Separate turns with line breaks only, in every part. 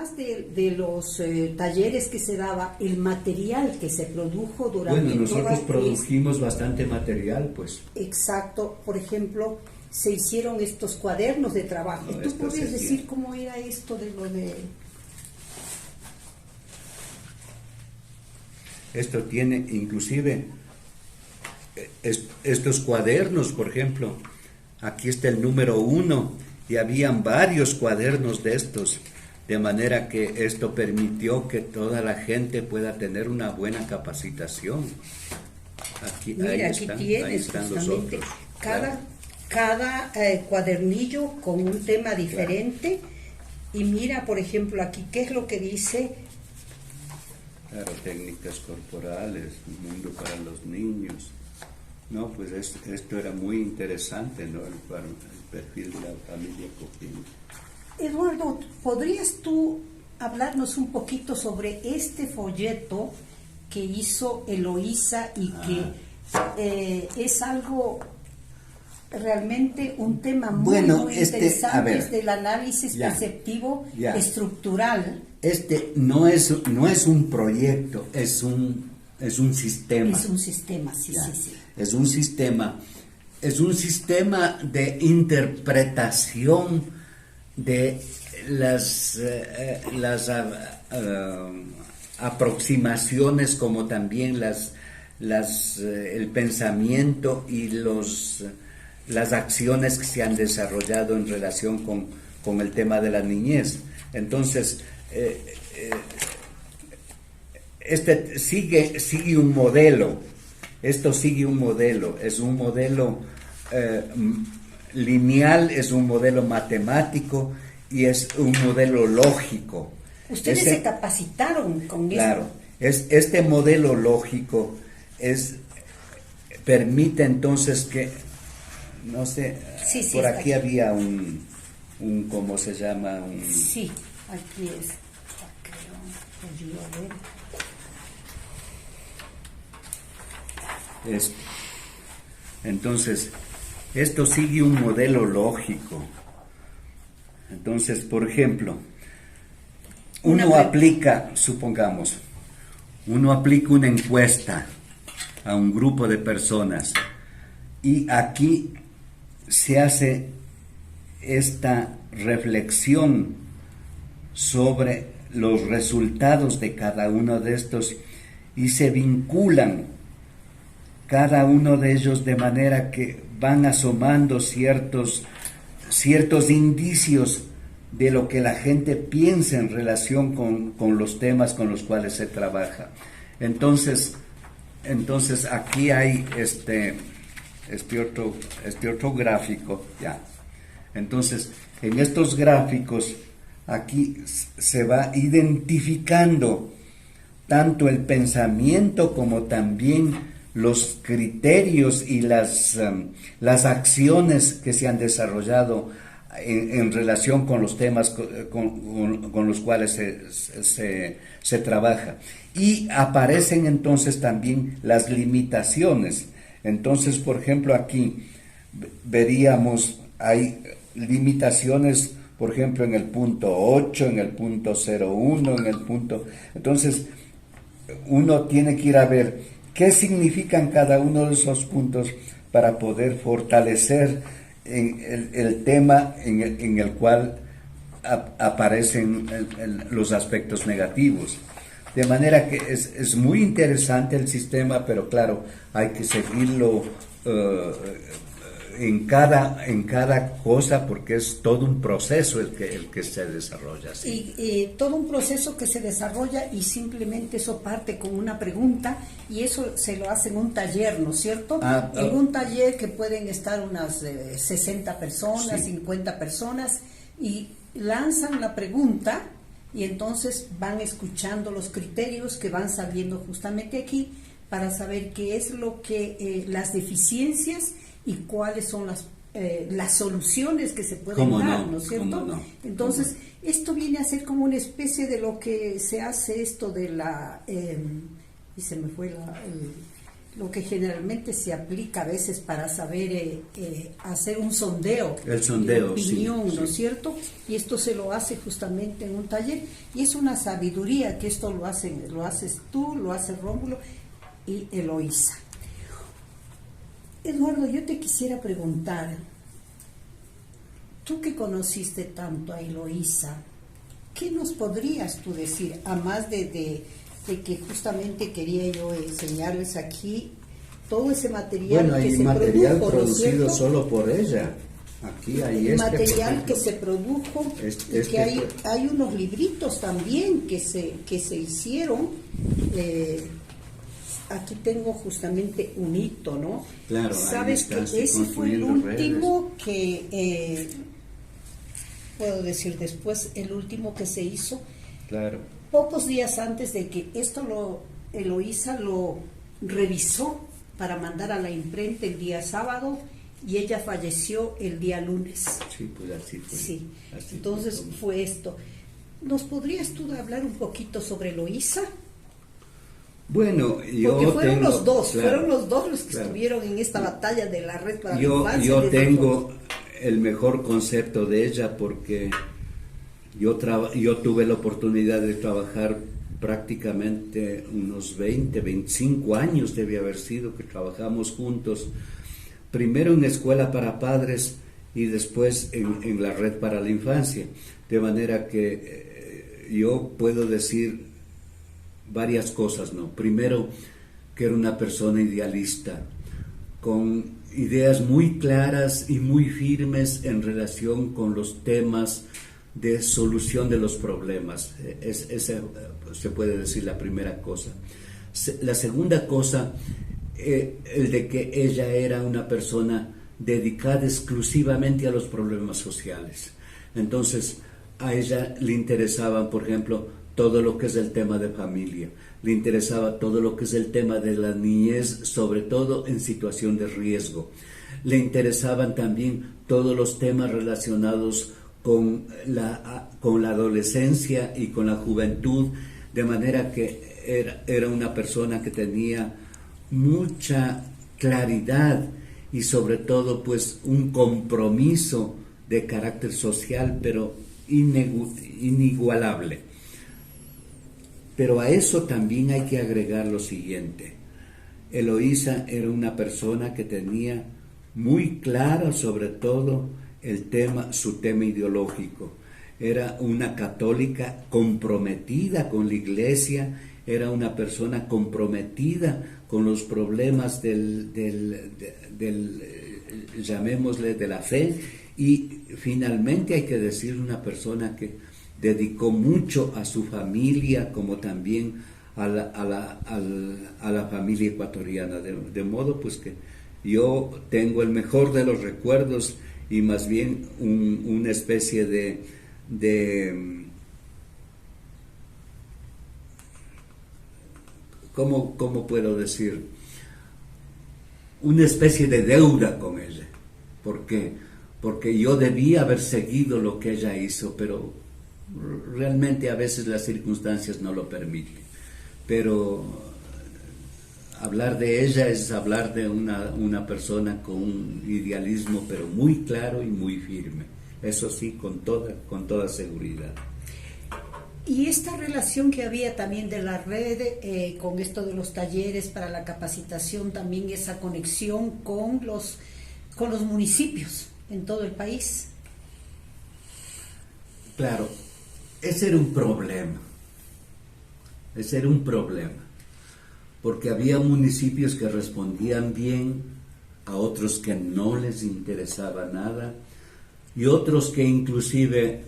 además de los talleres que se daba, el material que se produjo durante
Bueno, nosotros
toda
produjimos bastante material, pues.
Exacto, por ejemplo, se hicieron estos cuadernos de trabajo.
No,
¿Tú
esto
podrías
se
decir
tiene.
cómo era esto de lo de...?
Esto tiene inclusive estos cuadernos, por ejemplo. Aquí está el número 1 y habían varios cuadernos de estos, de manera que esto permitió que toda la gente pueda tener una buena capacitación. Aquí,
Mira, aquí tienes
ahí están los
justamente
otros.
cada,
Claro.
cada cuadernillo con un tema diferente. Y mira, por ejemplo, aquí, ¿qué es lo que dice?
Claro, técnicas corporales, un mundo para los niños. No, pues esto era muy interesante, ¿no? El perfil de la familia Coquín.
Eduardo, ¿podrías tú hablarnos un poquito sobre este folleto que hizo Eloísa y que es algo realmente un tema muy, muy interesante, es del análisis perceptivo estructural?
No es un proyecto, es un sistema.
Es un sistema, sí.
Es un sistema de interpretación de las aproximaciones, como también el pensamiento y las acciones que se han desarrollado en relación con el tema de la niñez. Entonces, sigue un modelo. Esto sigue un modelo. Es un modelo lineal, es un modelo matemático y es un modelo lógico.
Ustedes se capacitaron con
claro, este modelo lógico permite entonces que, no sé, por aquí había un ¿cómo se llama?
Sí, aquí es. Ayuda a ver.
Entonces, esto sigue un modelo lógico. Entonces, por ejemplo, uno aplica una encuesta a un grupo de personas y aquí se hace esta reflexión sobre los resultados de cada uno de estos y se vinculan cada uno de ellos de manera que van asomando ciertos indicios de lo que la gente piensa en relación con los temas con los cuales se trabaja. Entonces aquí hay este otro gráfico, ya. Entonces, en estos gráficos, aquí se va identificando tanto el pensamiento como también los criterios y las acciones que se han desarrollado en relación con los temas con los cuales se trabaja. Y aparecen entonces también las limitaciones. Entonces, por ejemplo, aquí veríamos, hay limitaciones, por ejemplo, en el punto 8, en el punto 01, en el punto... Entonces, uno tiene que ir a ver qué significan cada uno de esos puntos para poder fortalecer el tema en el cual aparecen los aspectos negativos. De manera que es muy interesante el sistema, pero claro, hay que seguirlo en cada cosa, porque es todo un proceso el que se desarrolla. ¿Sí?
Y todo un proceso que se desarrolla, y simplemente eso parte con una pregunta, y eso se lo hace en un taller, ¿no es cierto? En un taller que pueden estar unas 60 personas, sí. 50 personas, y lanzan la pregunta, y entonces van escuchando los criterios que van saliendo justamente aquí, para saber qué es lo que las deficiencias y cuáles son las soluciones que se pueden dar, ¿no es cierto?
No?
Entonces, esto viene a ser como una especie de lo que se hace esto de la... y se me fue lo que generalmente se aplica a veces para saber hacer un sondeo,
el sondeo,
de opinión,
sí,
¿no es
sí.
cierto? Y esto se lo hace justamente en un taller, y es una sabiduría que esto lo haces tú, lo hace Rómulo y Eloísa. Eduardo, yo te quisiera preguntar, tú que conociste tanto a Eloísa, ¿qué nos podrías tú decir, a más de que justamente quería yo enseñarles aquí todo ese material
bueno,
que
hay
se
material
produjo, ¿no es
producido
cierto?
solo por ella. Aquí hay
El material
por
que
ejemplo,
se produjo, y
este
que hay unos libritos también que se hicieron. Aquí tengo justamente un hito, ¿no?
claro,
Sabes que ese fue el último que, puedo decir después, el último que se hizo.
Claro.
Pocos días antes de que Eloísa lo revisó para mandar a la imprenta el día sábado, y ella falleció el día lunes.
Sí, pues así fue.
Sí,
Así
entonces fue esto. ¿Nos podrías tú hablar un poquito sobre Eloísa?
Bueno,
Porque fueron los dos que
claro.
estuvieron en esta batalla de la Red para la
Yo
Infancia.
tengo el mejor concepto de ella porque yo tuve la oportunidad de trabajar prácticamente unos 25 años, debe haber sido, que trabajamos juntos, primero en escuela para padres y después en la Red para la Infancia, de manera que yo puedo decir varias cosas, ¿no? Primero, que era una persona idealista, con ideas muy claras y muy firmes en relación con los temas de solución de los problemas. Esa se puede decir la primera cosa. La segunda cosa, el de que ella era una persona dedicada exclusivamente a los problemas sociales. Entonces, a ella le interesaban, por ejemplo, todo lo que es el tema de familia, le interesaba todo lo que es el tema de la niñez, sobre todo en situación de riesgo. Le interesaban también todos los temas relacionados con la adolescencia y con la juventud, de manera que era una persona que tenía mucha claridad y sobre todo pues un compromiso de carácter social, pero inigualable. Pero a eso también hay que agregar lo siguiente. Eloísa era una persona que tenía muy claro sobre todo su tema ideológico. Era una católica comprometida con la Iglesia, era una persona comprometida con los problemas llamémosle, de la fe, y finalmente hay que decir una persona que dedicó mucho a su familia, como también a la familia ecuatoriana, de modo pues que yo tengo el mejor de los recuerdos y más bien una especie de ¿cómo puedo decir? Una especie de deuda con ella. ¿Por qué? Porque yo debía haber seguido lo que ella hizo, pero realmente a veces las circunstancias no lo permiten. Pero hablar de ella es hablar de una persona con un idealismo, pero muy claro y muy firme. Eso sí, con toda seguridad.
Y esta relación que había también de la red con esto de los talleres para la capacitación, también esa conexión con los municipios en todo el país.
Claro, ese era un problema. Porque había municipios que respondían bien, a otros que no les interesaba nada, y otros que inclusive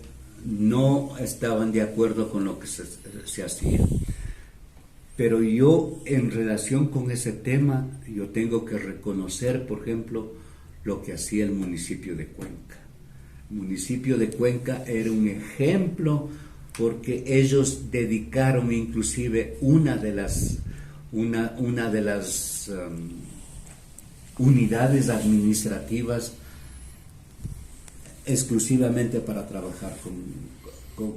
no estaban de acuerdo con lo que se hacía. Pero yo, en relación con ese tema, yo tengo que reconocer, por ejemplo, lo que hacía el municipio de Cuenca. El municipio de Cuenca era un ejemplo porque ellos dedicaron inclusive una de las unidades administrativas exclusivamente para trabajar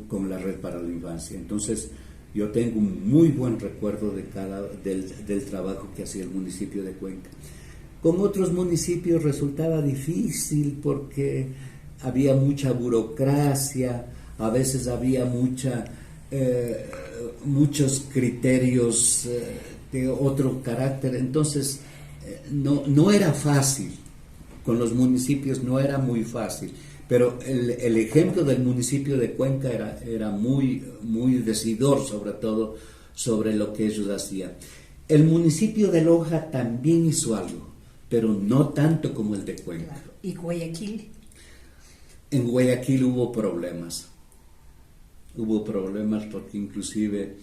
con la Red para la Infancia. Entonces, Yo tengo un muy buen recuerdo del trabajo que hacía el municipio de Cuenca. Con otros municipios resultaba difícil porque había mucha burocracia, a veces había muchos criterios de otro carácter, entonces no era fácil. Con los municipios no era muy fácil, pero el ejemplo del municipio de Cuenca era muy, muy decidor, sobre todo sobre lo que ellos hacían. El municipio de Loja también hizo algo, pero no tanto como el de Cuenca.
Claro. ¿Y Guayaquil?
En Guayaquil hubo problemas porque inclusive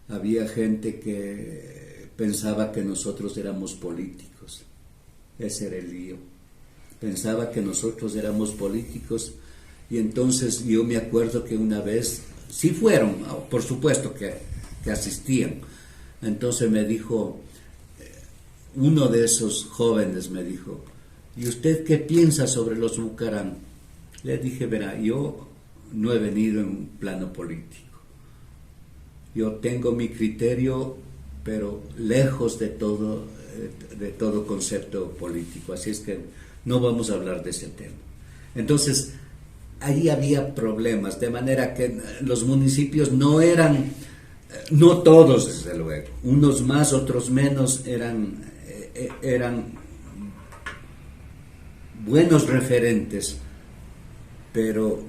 había gente que pensaba que nosotros éramos políticos. Ese era el lío. Pensaba que nosotros éramos políticos, y entonces yo me acuerdo que una vez, sí fueron, por supuesto que asistían. Entonces me dijo, uno de esos jóvenes me dijo, ¿y usted qué piensa sobre los Bucaram? Le dije, verá, yo no he venido en un plano político. Yo tengo mi criterio, pero lejos de todo concepto político. Así es que no vamos a hablar de ese tema. Entonces, ahí había problemas, de manera que los municipios no todos desde luego, unos más, otros menos, eran buenos referentes, pero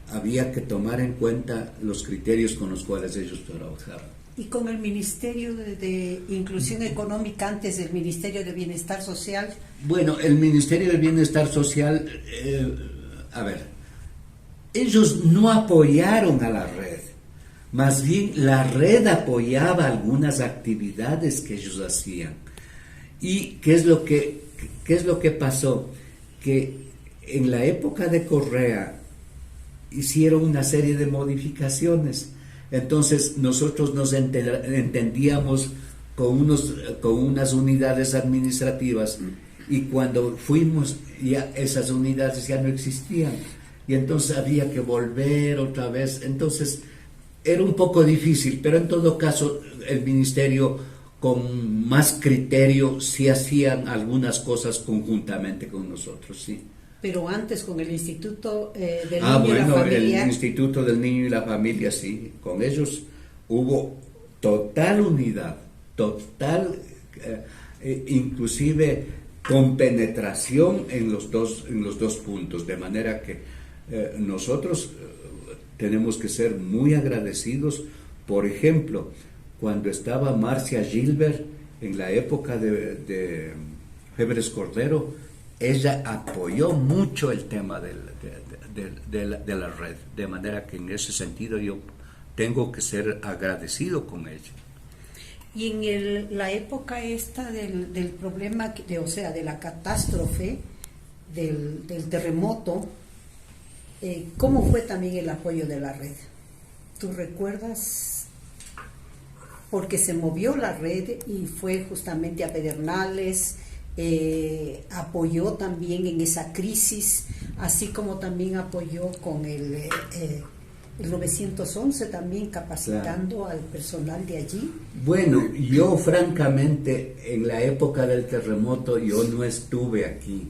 había que tomar en cuenta los criterios con los cuales ellos trabajaban.
¿Y con el Ministerio de Inclusión Económica antes del Ministerio de Bienestar Social?
Bueno, el Ministerio de Bienestar Social, ellos no apoyaron a la red, más bien la red apoyaba algunas actividades que ellos hacían. ¿Y qué es lo que pasó? Que en la época de Correa hicieron una serie de modificaciones. Entonces nosotros nos entendíamos con unas unidades administrativas, y cuando fuimos ya esas unidades ya no existían, y entonces había que volver otra vez. Entonces era un poco difícil, pero en todo caso el ministerio con más criterio sí hacían algunas cosas conjuntamente con nosotros, sí.
Pero antes con el Instituto del Niño y la Familia.
El Instituto del Niño y la Familia, sí. Con ellos hubo total unidad, inclusive compenetración en los dos puntos, de manera que nosotros tenemos que ser muy agradecidos. Por ejemplo, cuando estaba Marcia Gilbert en la época de Febres Cordero, ella apoyó mucho el tema de la red, de manera que en ese sentido yo tengo que ser agradecido con ella.
Y en la época esta del problema, de la catástrofe, del terremoto, ¿cómo fue también el apoyo de la red? ¿Tú recuerdas? Porque se movió la red y fue justamente a Pedernales. Apoyó también en esa crisis, así como también apoyó con el 911, también capacitando al personal de allí.
Bueno, yo francamente en la época del terremoto yo no estuve aquí,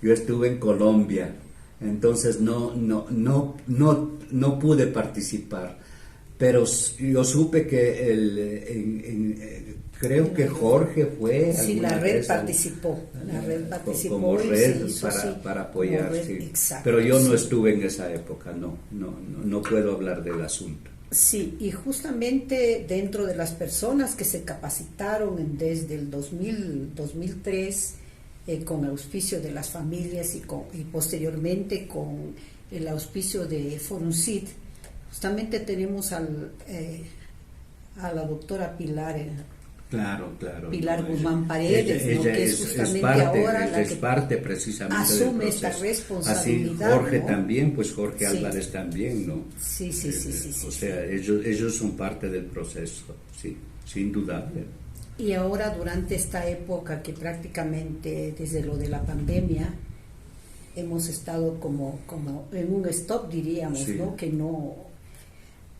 yo estuve en Colombia, entonces no pude participar, pero yo supe que creo que Jorge fue.
Sí, la red participó.
Como red para apoyar, sí.
Exacto,
pero yo no estuve en esa época, no puedo hablar del asunto.
Sí, y justamente dentro de las personas que se capacitaron desde el 2003, con auspicio de las familias y posteriormente con el auspicio de Foruncid, justamente tenemos a la doctora Pilar.
Claro.
Pilar Guzmán Paredes,
ella
que es justamente ahora la que
parte precisamente
asume esta responsabilidad.
Así Jorge, ¿no? También, pues Jorge
Sí.
Álvarez también, ¿no?
Sí.
O sea, ellos son parte del proceso, sí, sin duda.
Y ahora durante esta época que prácticamente desde lo de la pandemia hemos estado como en un stop, diríamos, sí. ¿No? Que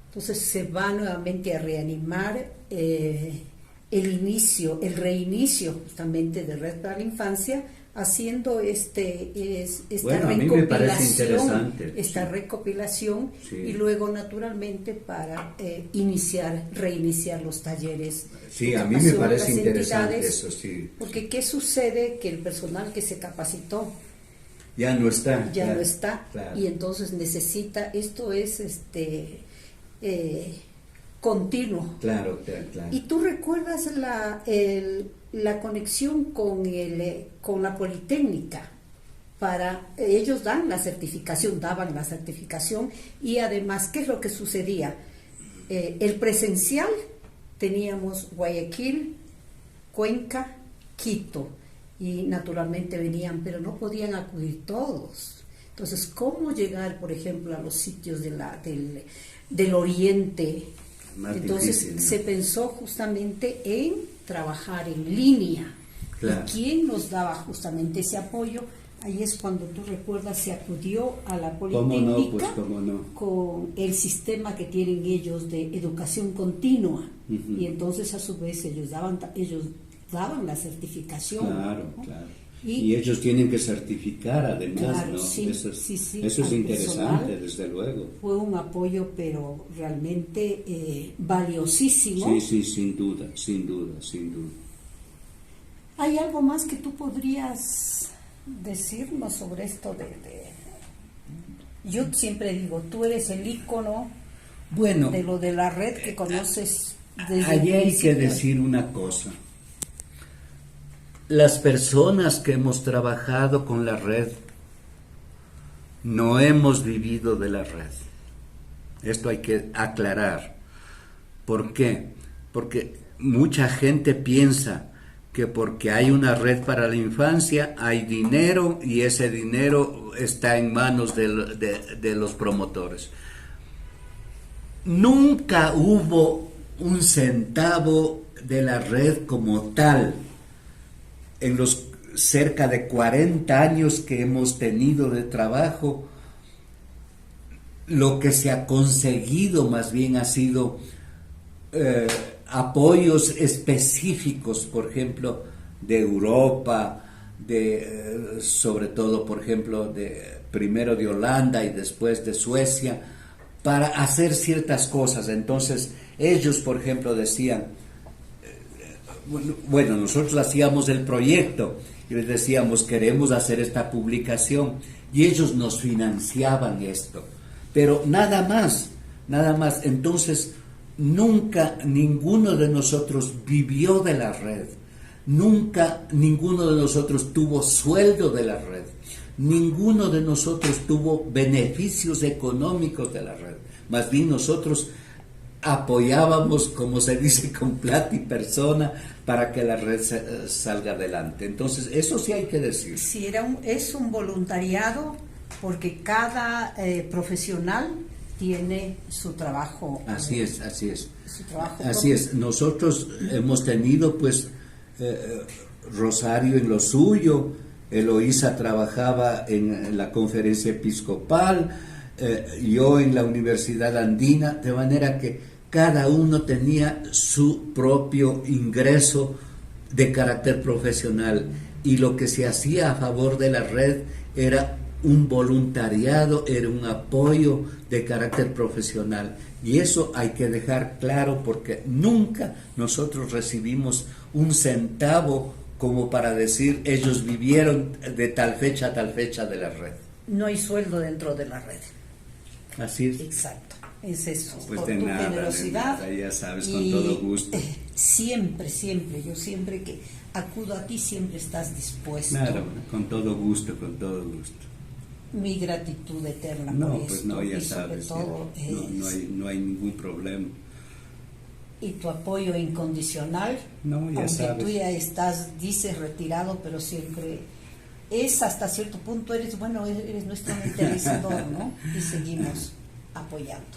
Entonces se va nuevamente a reanimar el reinicio justamente de Red para la Infancia, haciendo esta
bueno, a mí me parece interesante,
esta
sí.
recopilación,
Sí.
y luego naturalmente para reiniciar los talleres.
Sí, a mí me parece interesante eso, sí.
Porque ¿qué sucede? Que el personal que se capacitó
ya no está.
Ya
claro,
no está,
claro.
y entonces necesita, esto es continuo.
Claro, claro.
¿Y tú recuerdas la conexión con la Politécnica? Ellos daban la certificación, y además, ¿qué es lo que sucedía? El presencial, teníamos Guayaquil, Cuenca, Quito, y naturalmente venían, pero no podían acudir todos. Entonces, ¿cómo llegar, por ejemplo, a los sitios del oriente?
Más
Entonces
difícil, ¿no?
se pensó justamente en trabajar en línea.
Claro.
¿Y quién nos daba justamente ese apoyo? Ahí es cuando tú recuerdas, se acudió a la Politécnica.
¿Cómo no?
Con el sistema que tienen ellos de educación continua.
Uh-huh.
Y entonces a su vez ellos daban la certificación.
Claro,
¿no?
claro.
Y
ellos tienen que certificar además,
claro,
¿no?
sí,
Eso es
al
interesante,
personal,
desde luego.
Fue un apoyo, pero realmente valiosísimo.
Sí, sin duda.
¿Hay algo más que tú podrías decirnos sobre esto Yo siempre digo, tú eres el ícono de lo de la red que conoces desde
allí hay que decir una cosa. Las personas que hemos trabajado con la red no hemos vivido de la red. Esto hay que aclarar. ¿Por qué? Porque mucha gente piensa que porque hay una red para la infancia hay dinero y ese dinero está en manos de los promotores. Nunca hubo un centavo de la red como tal. En los cerca de 40 años que hemos tenido de trabajo, lo que se ha conseguido más bien ha sido apoyos específicos, por ejemplo, de Europa, sobre todo, por ejemplo, primero de Holanda y después de Suecia, para hacer ciertas cosas. Entonces, ellos, por ejemplo, decían, bueno, nosotros hacíamos el proyecto y les decíamos, queremos hacer esta publicación, y ellos nos financiaban esto, pero nada más. Entonces, nunca ninguno de nosotros vivió de la red, nunca ninguno de nosotros tuvo sueldo de la red, ninguno de nosotros tuvo beneficios económicos de la red. Más bien nosotros apoyábamos, como se dice, con plata y persona para que la red salga adelante. Entonces, eso sí hay que decir.
Sí, es un voluntariado, porque cada profesional tiene su trabajo.
Así es.
Su trabajo
así
propio.
es. Nosotros hemos tenido, pues, Rosario en lo suyo, Eloísa trabajaba en la conferencia episcopal, yo en la Universidad Andina, de manera que cada uno tenía su propio ingreso de carácter profesional, y lo que se hacía a favor de la red era un voluntariado, era un apoyo de carácter profesional, y eso hay que dejar claro, porque nunca nosotros recibimos un centavo como para decir ellos vivieron de tal fecha a tal fecha de la red.
No hay sueldo dentro de la red.
Así es.
Exacto, es eso.
Pues
por
de
tu
nada,
generosidad.
ya sabes, con todo gusto.
Siempre, yo siempre que acudo a ti, siempre estás dispuesto.
Claro, con todo gusto.
Mi gratitud eterna
No,
por
pues
esto,
no, ya
y sobre
sabes,
todo
no hay ningún problema.
Y tu apoyo incondicional,
No, ya
aunque
sabes.
tú ya dices retirado, pero siempre es hasta cierto punto, eres nuestro interesador, ¿no? Y seguimos apoyando.